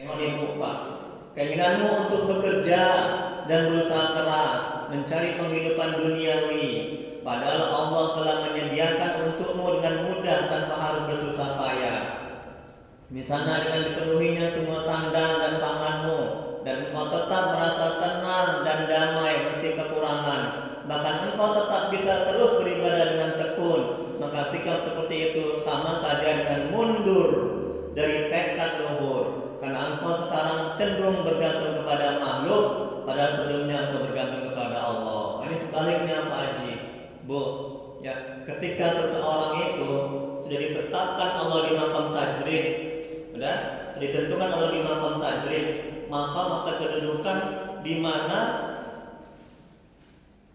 Tengok nih Pak, keinginanmu untuk bekerja dan berusaha keras mencari penghidupan duniawi, padahal Allah telah menyediakan untukmu dengan mudah tanpa harus bersusah payah. Misalnya dengan dipenuhinya semua sandang dan panganmu, dan engkau tetap merasa tenang dan damai meski kekurangan, bahkan engkau tetap bisa terus beribadah dengan tekun, maka sikap seperti itu sama saja dengan mundur dari tekad luhur, karena engkau sekarang cenderung bergantung kepada makhluk, padahal sebelumnya engkau bergantung kepada Allah. Ini sebaliknya Pak Haji, Bu. Ya, ketika seseorang itu sudah ditetapkan Allah di maqam tajrid, sudah ditentukan Allah di maqam tajrid, maka kedudukan di mana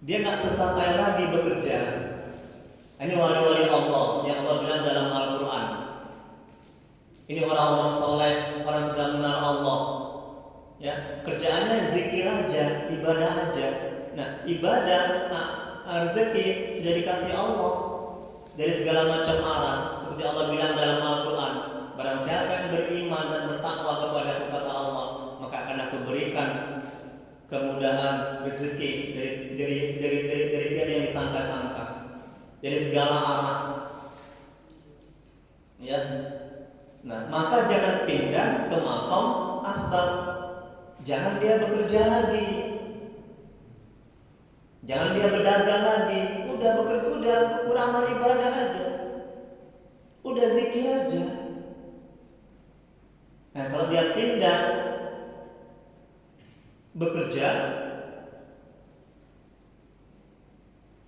dia nggak susah payah lagi bekerja. Ini wali-wali Allah yang Allah bilang dalam Al-Quran. Ini orang-orang soleh, orang yang sudah mengenal Allah. Ya, kerjaannya zikir aja, ibadah aja. Nah, ibadah, rezeki sudah dikasih Allah dari segala macam arah. Seperti Allah bilang dalam Al-Quran, barang siapa yang beriman dan bertakwa kepada Allah, maka akan aku berikan kemudahan rezeki dari tiada yang disangka-sangka, dari segala arah. Ya. Nah, maka jangan pindah ke maqam asbab. Jangan dia bekerja lagi. Jangan dia berdagang lagi. Udah bekerja, udah beramal ibadah aja. Udah zikir aja. Nah, kalau dia pindah bekerja,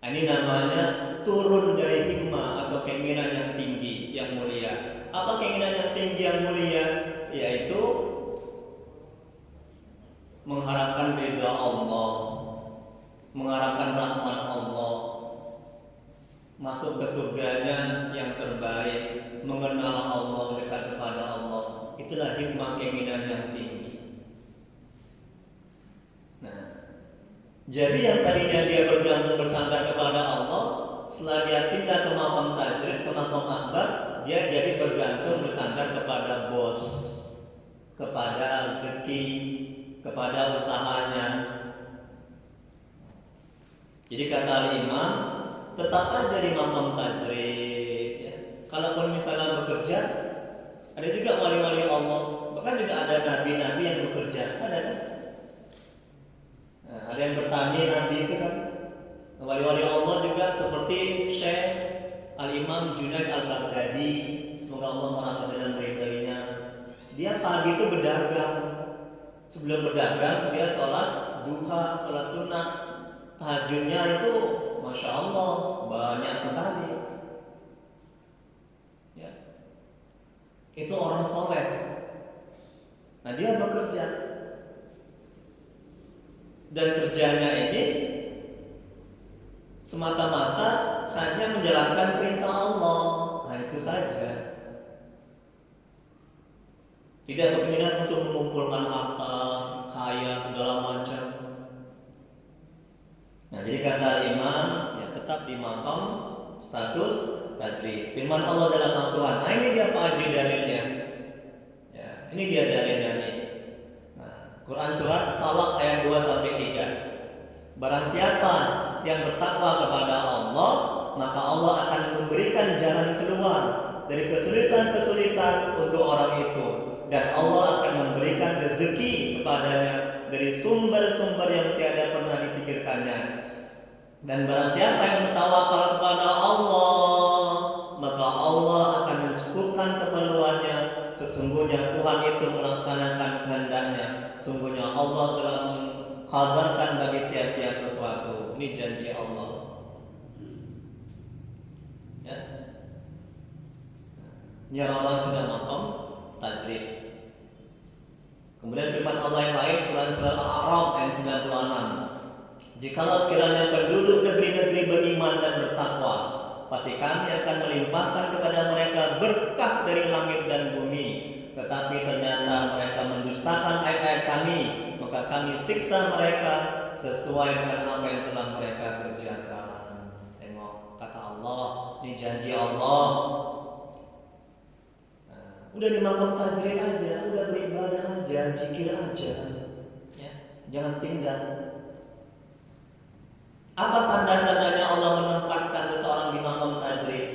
ini namanya turun dari himmah atau keinginan yang tinggi, yang mulia. Apa keinginan yang tinggi yang mulia? Yaitu mengharapkan ridha Allah, mengharapkan rahmat Allah, masuk ke surganya yang terbaik, mengenal Allah, dekat kepada Allah. Itulah himmah, keinginan yang tinggi. Nah, jadi yang tadinya dia bergantung bersandar kepada Allah, setelah dia pindah ke maqam tajrid, ke maqam asbab, dia jadi bergantung bersandar kepada bos, kepada rezeki, kepada usahanya. Jadi kata Imam, tetap aja di maqam tajrid. Ya. Kalaupun misalnya bekerja, ada juga wali-wali Allah, bahkan juga ada nabi-nabi yang bekerja, ada kan? Nah, ada yang bertani nabi itu kan. Wali-wali Allah juga seperti Syekh Al-Imam Junaid Al-Baghdadi, semoga Allah merahmati dan meridainya. Dia pagi itu berdagang. Sebelum berdagang dia sholat duha, sholat sunnah. Tahajudnya itu Masya Allah banyak sekali. Ya. Itu orang soleh. Nah, dia bekerja. Dan kerjanya ini semata-mata hanya menjalankan perintah Allah. Nah, itu saja. Tidak berkeinginan untuk mengumpulkan harta, kaya, segala macam. Nah, jadi kata Imam, ya tetap di maqam status tajrid. Firman Allah dalam Al-Quran. Nah, ini dia Pak Haji dalilnya. Ya, ini dia dalilnya nih. Nah, Quran surat Talaq ayat 2-3. Barang siapa yang bertakwa kepada Allah, maka Allah akan memberikan jalan keluar dari kesulitan-kesulitan untuk orang itu, dan Allah akan memberikan rezeki kepadanya dari sumber-sumber yang tiada pernah dipikirkannya. Dan barang siapa yang bertawakal kepada Allah, maka Allah akan mencukupkan keperluannya. Sesungguhnya Tuhan itu melaksanakan kehendaknya. Sungguhnya Allah telah mengkabarkan bagi tiap-tiap sesuatu. Ini janji Allah. Ya. Ini orang sudah maqam tajrid. Kemudian firman Allah yang lain, Quran surah Al-A'raf ayat 96. Jikalau sekiranya penduduk negeri-negeri beriman dan bertakwa, pasti kami akan melimpahkan kepada mereka berkah dari langit dan bumi. Tetapi ternyata mereka mendustakan ayat-ayat kami, maka kami siksa mereka sesuai dengan apa yang telah mereka kerjakan. Tengok kata Allah, ini janji Allah. Udah di maqam tajrid aja, udah beribadah aja, aja, zikir aja, ya, jangan pindah. Apa tanda-tandanya Allah menempatkan seseorang di makam tajrid?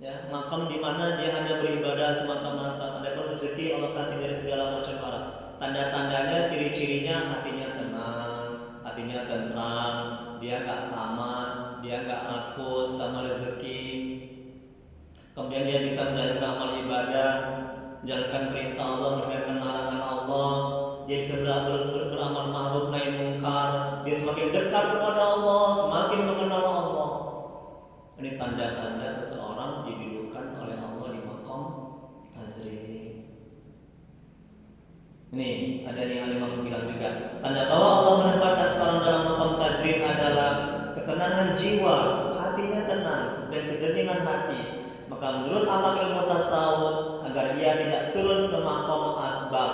Ya, makam di mana dia hanya beribadah semata-mata. Adapun rezeki Allah kasih dari segala macam arah. Tanda-tandanya, ciri-cirinya hatinya tenang, hatinya tentram, dia nggak tamak, dia nggak rakus sama rezeki. Kemudian dia bisa menjalankan amal ibadah, menjalankan perintah Allah, meninggalkan larangan Allah. Dia bisa beramal ma'ruf nahi mungkar. Dia semakin dekat kepada Allah, semakin mengenal Allah. Ini tanda-tanda seseorang didudukan oleh Allah di makam tajrid. Ini ada yang Imam bilang juga. Tanda bahwa Allah menempatkan seorang dalam makam tajrid adalah ketenangan jiwa, hatinya tenang dan kejernihan hati. Maka menurut ahli ilmu tasawuf, agar ia tidak turun ke makam asbab.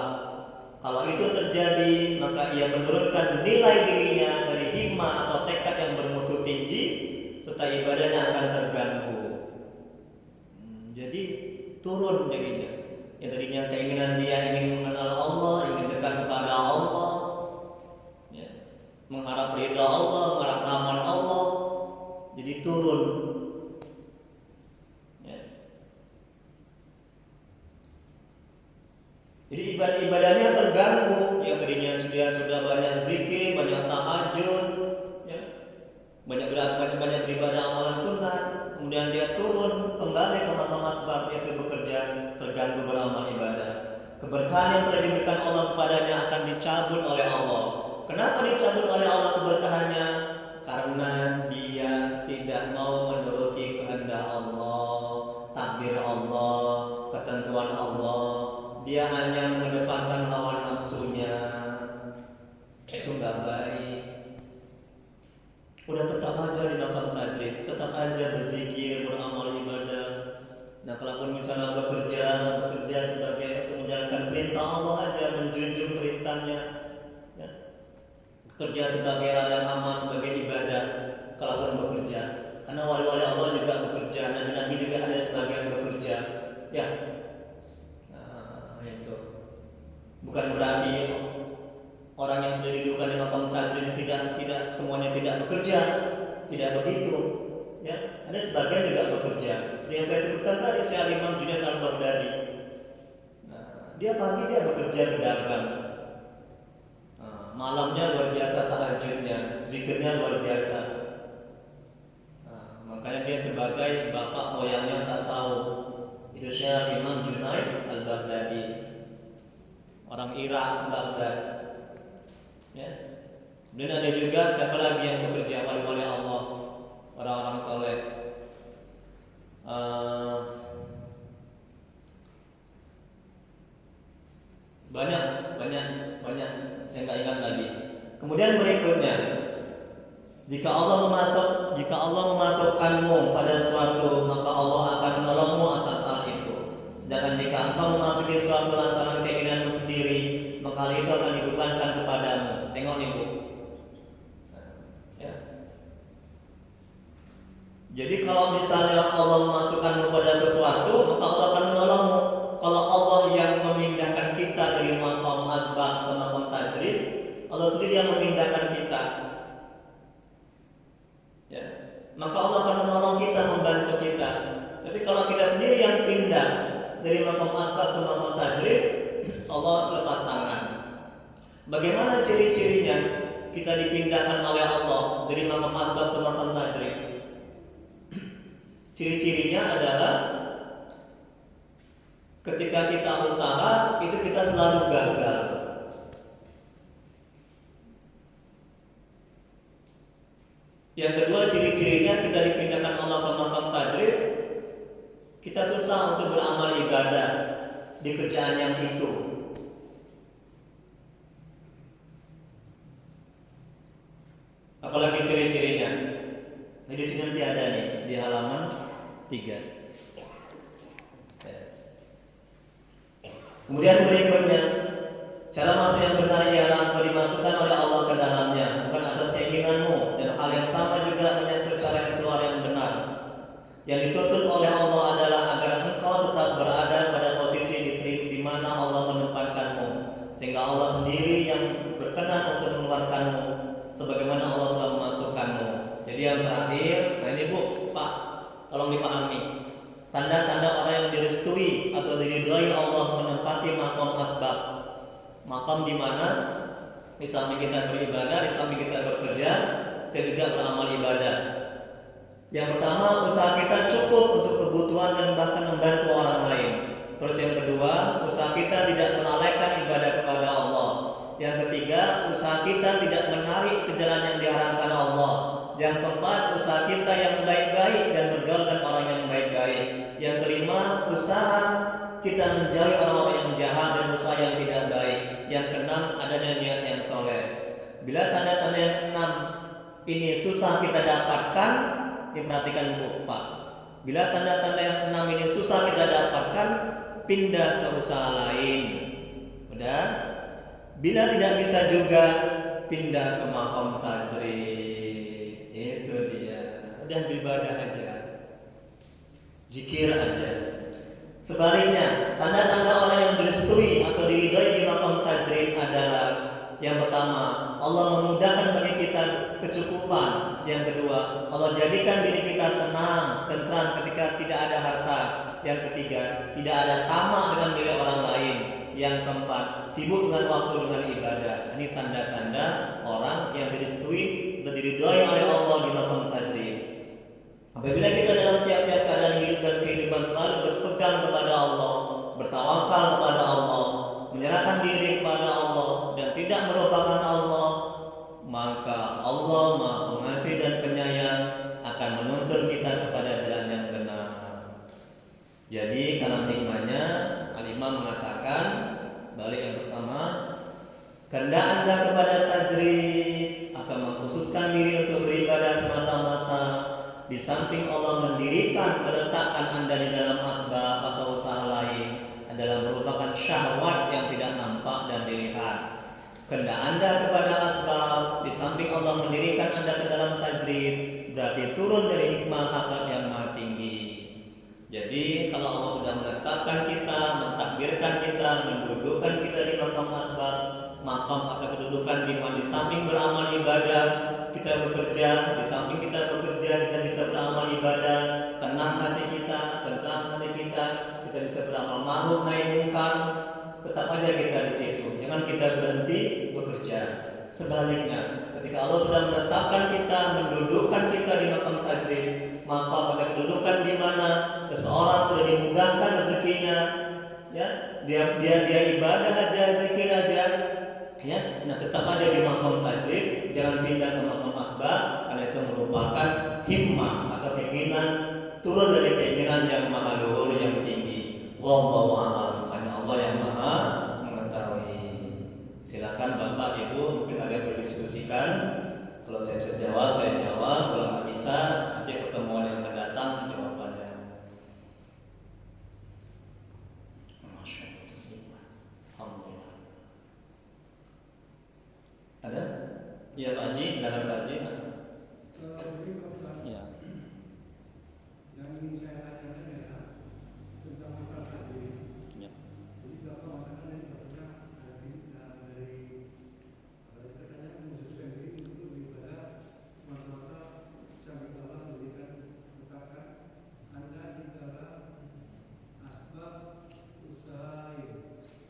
Kalau itu terjadi, maka ia menurunkan nilai dirinya dari himmah atau tekad yang bermutu tinggi, serta ibadahnya akan terganggu. Jadi turun jadinya. Yang tadinya keinginan dia ingin mengenal Allah, ingin dekat kepada Allah, ya, mengharap ridha Allah, mengharap rahmat Allah, jadi turun. Ya. Jadi ibadahnya terganggu. Yang tadinya dia sudah banyak zikir, banyak tahajud, ya, banyak beribadah amalan sunnah, kemudian dia turun kembali ke makam asbab, yaitu bekerja, terganggu beramal ibadah. Keberkahan yang telah diberikan Allah kepadanya akan dicabut oleh Allah. Kenapa dicabut oleh Allah keberkahannya? Karena dia tidak mau menuruti kehendak Allah, takdir Allah, ketentuan Allah. Dia hanya mengedepankan hawa nafsunya. Itu nggak baik. Udah tetap aja di makam tajrid, tetap aja berzikir, beramal ibadah. Nah, kalaupun misalnya bekerja sebagai untuk menjalankan perintah Allah aja, menjunjung perintahnya, ya. Kerja sebagai ladang amal, sebagai ibadah. Kalaupun bekerja, karena wali-wali Allah juga bekerja, nabi-nabi juga ada sebagian bekerja, ya. Nah, itu bukan berarti orang yang sudah didudukkan di makam tajrid tidak semuanya tidak bekerja, tidak begitu. Ya, ada sebagian juga bekerja. Yang saya sebutkan tadi, Syekh Imam Junaid Al-Baghdadi. Nah, dia pagi dia bekerja berdagang. Nah, malamnya luar biasa tahajudnya, zikirnya luar biasa. Nah, makanya dia sebagai bapak moyangnya tasawuf. Itu Syekh Imam Junaid Al-Baghdadi, orang Irak, Baghdad. Ya. Dan ada juga siapa lagi yang bekerja, wali-wali Allah, orang-orang soleh. Banyak. Saya nggak ingat lagi. Kemudian berikutnya, jika Allah memasukkanmu pada suatu, maka Allah akan menolongmu atas hal itu. Sedangkan jika engkau memasuki suatu lantaran keinginanmu sendiri, maka hal itu akan dibebankan kepadamu. Tengok nih Bu. Ya. Jadi kalau misalnya Allah memasukkanmu pada sesuatu, maka Allah akan menolongmu. Kalau Allah yang memindahkan kita dari makam asbab ke makam tajrid, Allah sendiri yang memindahkan kita. Ya. Maka Allah akan menolong kita, membantu kita. Tapi kalau kita sendiri yang pindah dari makam asbab ke makam tajrid, Allah lepas tangan. Bagaimana ciri-cirinya kita dipindahkan oleh Allah dari makam asbab ke makam tajrid? Ciri-cirinya adalah ketika kita usaha itu kita selalu gagal. Yang kedua, ciri-cirinya kita dipindahkan Allah ke makam tajrid, kita susah untuk beramal ibadah di kerjaan yang itu. Apalagi ciri-cirinya? Nah, di sini nanti ada nih di halaman 3. Kemudian berikutnya, cara masuk yang benar ialah engkau dimasukkan oleh Allah ke dalamnya, bukan atas keinginanmu, dan hal yang sama juga menyangkut cara yang keluar yang benar. Yang dituntut oleh Allah adalah agar engkau tetap berada pada posisi di mana mana Allah menempatkanmu, sehingga Allah sendiri yang berkenan untuk mengeluarkanmu, sebagaimana Allah telah memasukkanmu. Jadi yang terakhir, nah ini Bu, Pak, tolong dipahami. Tanda-tanda orang yang direstui atau diridhoi Allah menempati makom asbab. Makom di mana di samping kita beribadah, di samping kita bekerja, kita juga beramal ibadah. Yang pertama, usaha kita cukup untuk kebutuhan dan bahkan membantu orang lain. Terus yang kedua, usaha kita tidak melalaikan ibadah kepada Allah. Yang ketiga, usaha kita tidak menarik ke jalan yang diharamkan Allah. Yang keempat, usaha kita yang baik-baik dan bergaul dengan orang yang baik-baik. Yang kelima, usaha kita menjauhi orang-orang yang jahat dan usaha yang tidak baik. Yang keenam, adanya niat yang soleh. Bila tanda-tanda yang enam ini susah kita dapatkan, diperhatikan Bu, Pak. Bila tanda-tanda yang enam ini susah kita dapatkan, pindah ke usaha lain. Udah? Bila tidak bisa juga, pindah ke makom tajrid. Itu dia. Udah beribadah aja, zikir aja. Sebaliknya, tanda-tanda orang yang direstui atau diridhoi di makom tajrid adalah: yang pertama, Allah memudahkan bagi kita kecukupan. Yang kedua, Allah jadikan diri kita tenang, tentram ketika tidak ada harta. Yang ketiga, tidak ada tamak dengan milik orang lain. Yang keempat, sibuk dengan waktu dengan ibadah. Ini tanda-tanda orang yang direstui atau diridhoi oleh Allah di makom tajrid. Apabila kita dalam tiap-tiap keadaan hidup dan kehidupan selalu berpegang kepada Allah, bertawakal kepada Allah, menyerahkan diri kepada Allah dan tidak melupakan Allah, maka Allah Maha Pengasih dan Penyayang akan menuntun kita kepada jalan yang benar. Jadi dalam hikmahnya Al-Imam mengatakan, balik yang pertama, kehendak Anda kepada tajrid akan mengkhususkan diri untuk beribadah semata-mata. Di samping Allah mendirikan, meletakkan Anda di dalam asbab atau usaha lain adalah merupakan syahwat yang tidak nampak dan dilihat. Kehendak Anda kepada asbab, di samping Allah mendirikan Anda ke dalam tajrid, berarti turun dari hikmah hasrat yang maha tinggi. Jadi kalau Allah sudah menetapkan kita, mentakdirkan kita, mendudukkan kita di makom asbab, makom atau kedudukan di mana di samping beramal ibadah kita bekerja, di samping kita bekerja kita bisa beramal ibadah, tenang hati kita, tentram hati kita bisa beramal ma'ruf nahi munkar, tetap aja kita di situ. Jangan kita berhenti bekerja. Sebaliknya, ketika Allah sudah menetapkan kita, mendudukkan kita di makom tajrid, maka pada kedudukan di mana seseorang sudah dimudahkan rezekinya, ya, dia ibadah aja, zikir aja, ya, nah tetap aja di makom tajrid, jangan pindah ke makom asbab, karena itu merupakan himmah atau keinginan turun dari keinginan yang maha luhur yang tinggi. Wallahu a'lam, hanya Allah yang maha mengetahui. Silakan Bapak Ibu mungkin ada yang berdiskusikan. Kalau saya sudah jawab, saya jawab. Kalau nggak bisa, nanti pertemuan yang akan datang jawabannya. Alhamdulillah. Ada? Iya Pak Haji, silakan Pak Haji. Ya. Yang ingin saya tanyakan adalah tentang masalah tajrid. Ya. Jadi Bapak mengatakan dari katanya mengkhususkan diri untuk beribadah semata-mata sambil Allah memberikan letakkan Anda di dalam asbab usaha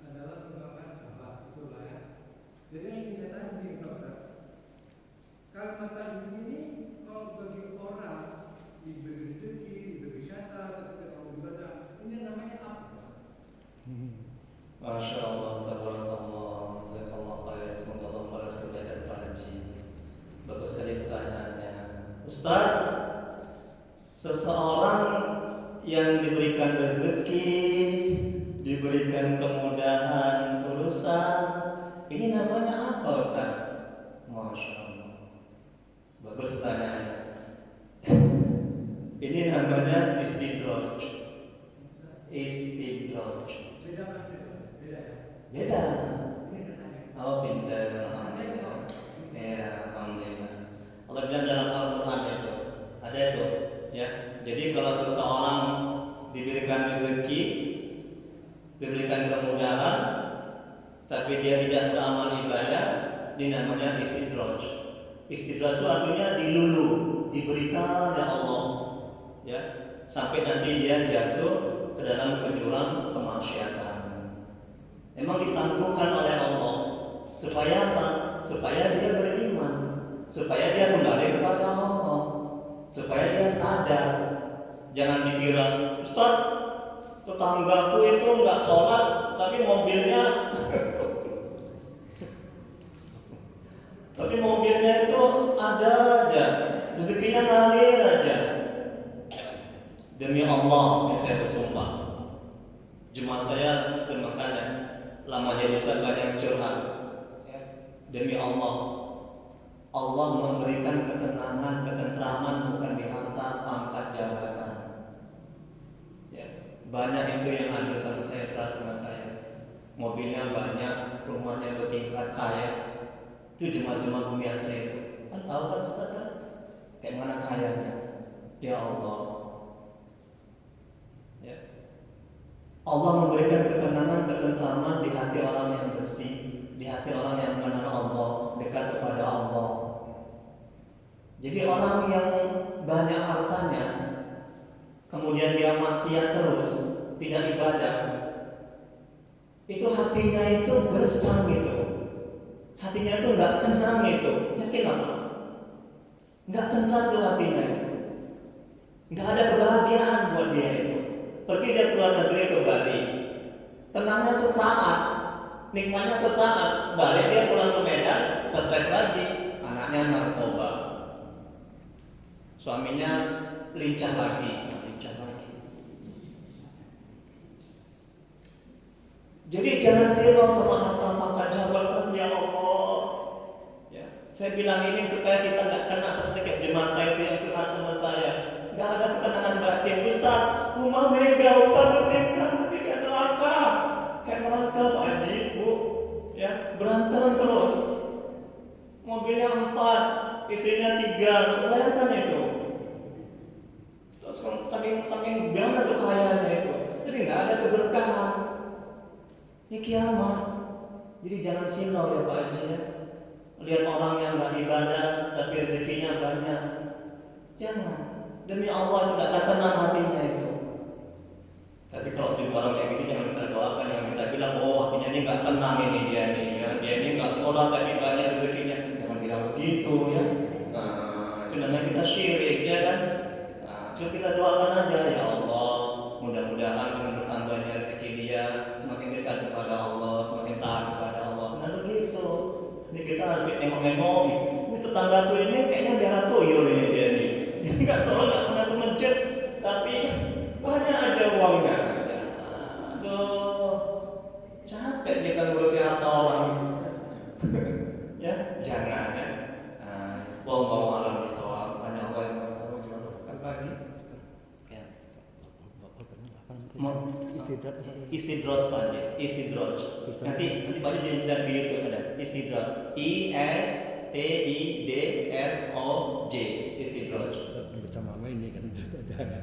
adalah merupakan sahabat, betul lah ya. Jadi yang ingin saya tanya begini Dokter, kalimat tajrid ini kalau bagi orang diberi rezeki, diberi wisata, ketika mau beribadah, ini namanya apa? Masya Allah, tabarakallah, jazakallah khair, semoga Allah membalas kebaikan Pak Haji. Bagus sekali pertanyaannya, Ustaz. Seseorang yang diberikan rezeki, diberikan kemudahan urusan, ini namanya apa Ustaz? Masya Allah, bagus pertanyaannya. Ini namanya istidraj. Istidraj. Beda. Oh, pintar. Ya, alhamdulillah. Allah bilang dalam Al-Quran itu, ada itu, ya. Jadi kalau seseorang diberikan rezeki, diberikan kemudahan, tapi dia tidak beramal ibadah, ini namanya istidraj. Istidraj itu artinya dilulu, diberikan oleh Allah, ya, sampai nanti dia jatuh ke dalam jurang kemaksiatan. Memang ditangguhkan oleh Allah supaya apa? Supaya dia beriman, supaya dia kembali kepada Allah, supaya dia sadar. Jangan dikira, Ustaz, tetanggaku itu nggak sholat, tapi mobilnya itu ada aja, rezekinya ngalir aja. Demi Allah, ini saya bersumpah. Jemaah saya itu makanya lama jadi Ustaz banyak yang curhat. Ya. Demi Allah, Allah memberikan ketenangan, ketentraman bukan di harta, pangkat, jabatan. Ya. Banyak itu yang ada sama saya, terasa sama saya. Mobilnya banyak, rumahnya bertingkat kaya. Itu jemaah-jemaah biasa itu. Kan tahu kan Ustaz kan? Kayak mana kayanya? Ya Allah. Ya. Allah memberikan ketenangan, ketentraman di hati orang yang bersih, di hati orang yang mengenal Allah, dekat kepada Allah. Jadi orang yang banyak hartanya, kemudian dia maksiat terus, tidak ibadah, itu hatinya itu gersang gitu. Hatinya itu nggak tenang itu, yakin apa? Nggak tenang tuh hatinya itu. Nggak ada kebahagiaan buat dia itu. Pergi dia keluar negeri ke Bali, tenangnya sesaat, nikmatnya sesaat, balik dia pulang ke Medan, stres lagi, anaknya narkoba, suaminya lincah lagi. Jadi jangan silau sama harta pangkat jabatan, ya Allah. Ya, saya bilang ini supaya kita nggak kena seperti kayak jemaah saya itu yang curhat sama saya. Nggak ada ketenangan batin, Ustaz. Rumah mega, Ustaz bertingkat tapi kayak neraka Pak Haji, Bu. Ya, berantem terus. Mobilnya 4, istrinya 3, bayangkan itu. Terus saking banget tuh kayanya itu. Jadi nggak ada keberkahan. Ini kiamat. Jadi jangan silau ya Pak Haji ya. Lihat orang yang nggak ibadah tapi rezekinya banyak. Jangan. Demi Allah tidak akan tenang hatinya itu. Tapi kalau jumpa orang kayak gini jangan kita doakan, jangan kita bilang hatinya ini nggak tenang ini dia nih. Ya. Dia ini nggak sholat tapi banyak rezekinya. Jangan bilang begitu ya. Nah, itu namanya kita syirik ya kan. Nah, coba kita doakan aja ya Allah. Mudah-mudahan dengan bertambahnya rezeki dia semakin dekat kepada Allah, semakin taat kepada Allah. Nah begitu. Ini kita harus nengok-nengok. Ini tetanggaku ini kayaknya biara tuyul ini dia nih. Dia nggak sholat, nggak pernah ke masjid, tapi banyak aja uangnya. Aduh, capek dia kan ngurusi harta orang. Ya, jangan ya. Wallahu a'lam bishawab. Hanya Allah yang tahu. Pagi. Istidraj Pak Haji, istidraj. Nanti Pak Haji dilihat di YouTube ada istidraj. ISTIDROJ, istidraj. Baca mama ini kan.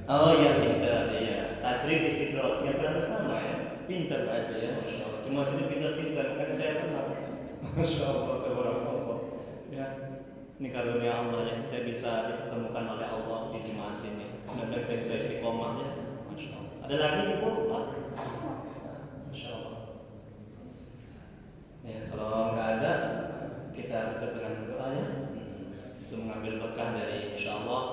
Oh iya pintar ya. Tajrid istidraj yang pernah bersama ya. Pintar Pak Haji ya, Masya Allah. Cuma sini pintar-pintar, karena saya senang. Masya Allah, tabarakallah. Ya, ini karunia Allah yang saya bisa dipertemukan oleh Allah di jemaah sini. Mudah-mudahan kita bisa istiqomah ya. Masya Allah. Ada lagi Ibu Pak? Masya Allah. Ya, kalau nggak ada, kita tutup dengan doa ya. Untuk mengambil berkah dari Insya Allah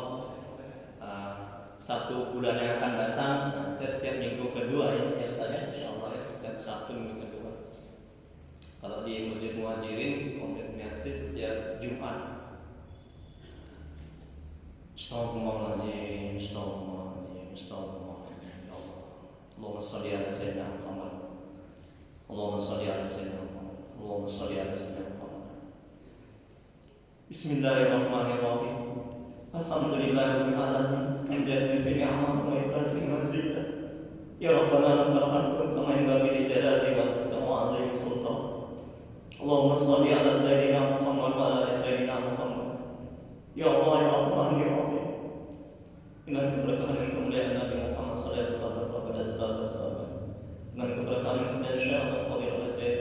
Sabtu bulan yang akan datang. Saya setiap minggu kedua ya Ustaz ya, Insya Allah ya, setiap Sabtu minggu kedua. Kalau di Masjid Muhajirin Komplek Miasi setiap Jumat. Astagfirullahaladzim, astagfirullahaladzim, astagfirullahaladzim. Ya Allah, Allahumma salli ala sayyidina Muhammad, Allahumma salli ala sayyidina Muhammad, Allahumma salli ala sayyidina Muhammad. Bismillahirrahmanirrahim. Alhamdulillahirabbil alamin. Hamdan fi ni'amah wa yakfi mazidah. Ya Rabbana lakal hamdu kama yanbaghi li jalali wajhika wa 'azimi sultan. Allahumma salli ala sayyidina Muhammad wa ala sayyidina Muhammad. Ya Allah ya Rahman ya Rahim. Dengan keberkahan dan kemuliaan Nabi Muhammad sallallahu alaihi wasallam dan sahabat-sahabat, dengan kepada kami dan syaitan qadir ajaib.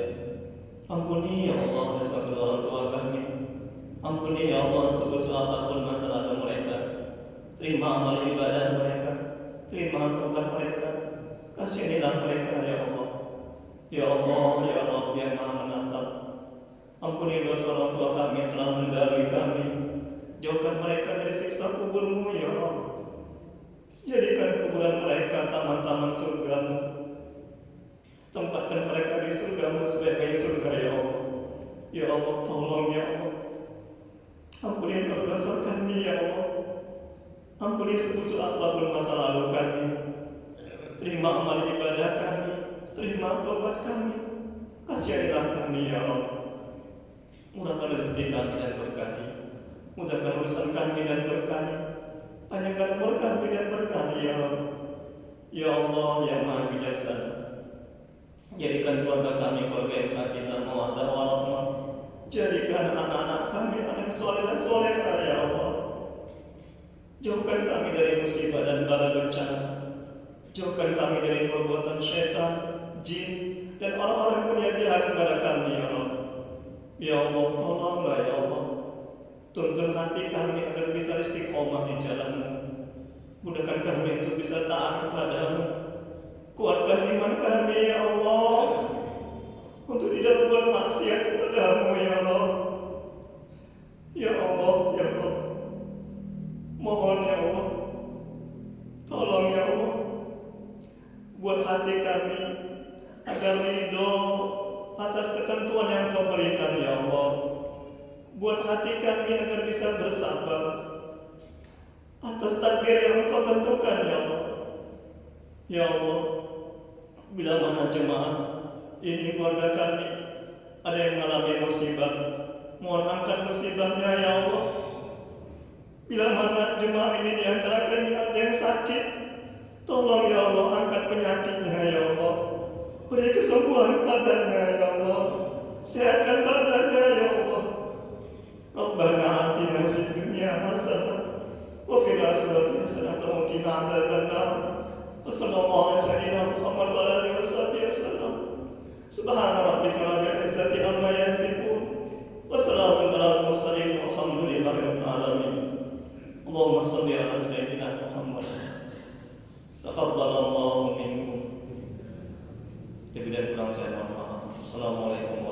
Ampuni ya Allah dosa kedua orang tua kami. Ampuni ya Allah sebesar apapun masa lalu mereka. Terima amal ibadah mereka, terima taubat mereka. Kasihanilah mereka ya Allah. Ya Allah, ya Rabb yang Maha Menatap. Ampuni dosa orang tua kami yang telah mendahului kami. Jauhkan mereka dari siksa kubur-Mu ya Rabb. Jadikan kuburan mereka taman-taman surga-Mu. Tempatkan mereka di surga-Mu sebagai surga ya Allah. Ya Allah, tolong ya Allah. Ampuni dosa-dosa kami ya Allah. Ampuni sebusuk apapun masa lalu kami. Terima amal ibadah kami, terima taubat kami. Kasihanilah kami ya Allah. Murahkan rezeki kami dan berkahi. Mudahkan urusan kami dan berkahi. Panjangkan umur kami dan berkahi ya Allah. Ya Allah yang Maha Bijaksana. Jadikan keluarga kami keluarga yang sakinah mawaddah warahmah. Jadikan anak-anak kami anak soleh dan solehah ya Allah. Jauhkan kami dari musibah dan bala bencana. Jauhkan kami dari perbuatan syaitan, jin, dan orang-orang yang punya jahat kepada kami ya Allah. Ya Allah, tolonglah ya Allah. Tuntun hati kami agar bisa istiqomah di jalan-Mu. Mudahkan kami untuk bisa taat kepada-Mu. Kuatkan iman kami ya Allah, untuk tidak buat maksiat kepada-Mu ya Allah. Ya Allah, ya Allah. Mohon ya Allah, tolong ya Allah, buat hati kami agar ridho atas ketentuan yang Kau berikan ya Allah. Buat hati kami agar bisa bersabar atas takdir yang Kau tentukan ya Allah. Ya Allah, bila mana jemaah ini keluarga kami ada yang mengalami musibah, mohon angkat musibahnya ya Allah. Bila mana jemaah ini di antara kami ada yang sakit, tolong ya Allah angkat penyakitnya ya Allah. Beri kesembuhan padanya ya Allah. Sehatkan badannya ya Allah. Rabbana atina fid dunya hasanah wa fil akhirati hasanah wa qina azabannar. Wassallallahu ala sayyidina Muhammad wa ala alihi wasallam. Subhana rabbika rabbil izzati amma yasifun. Wassalamu ala mursalin walhamdulillahi rabbil alamin. Allahumma salli ala sayyidina Muhammad. Taqabbalallahu minkum. Lebih dan kurang saya mohon maaf. Assalamualaikum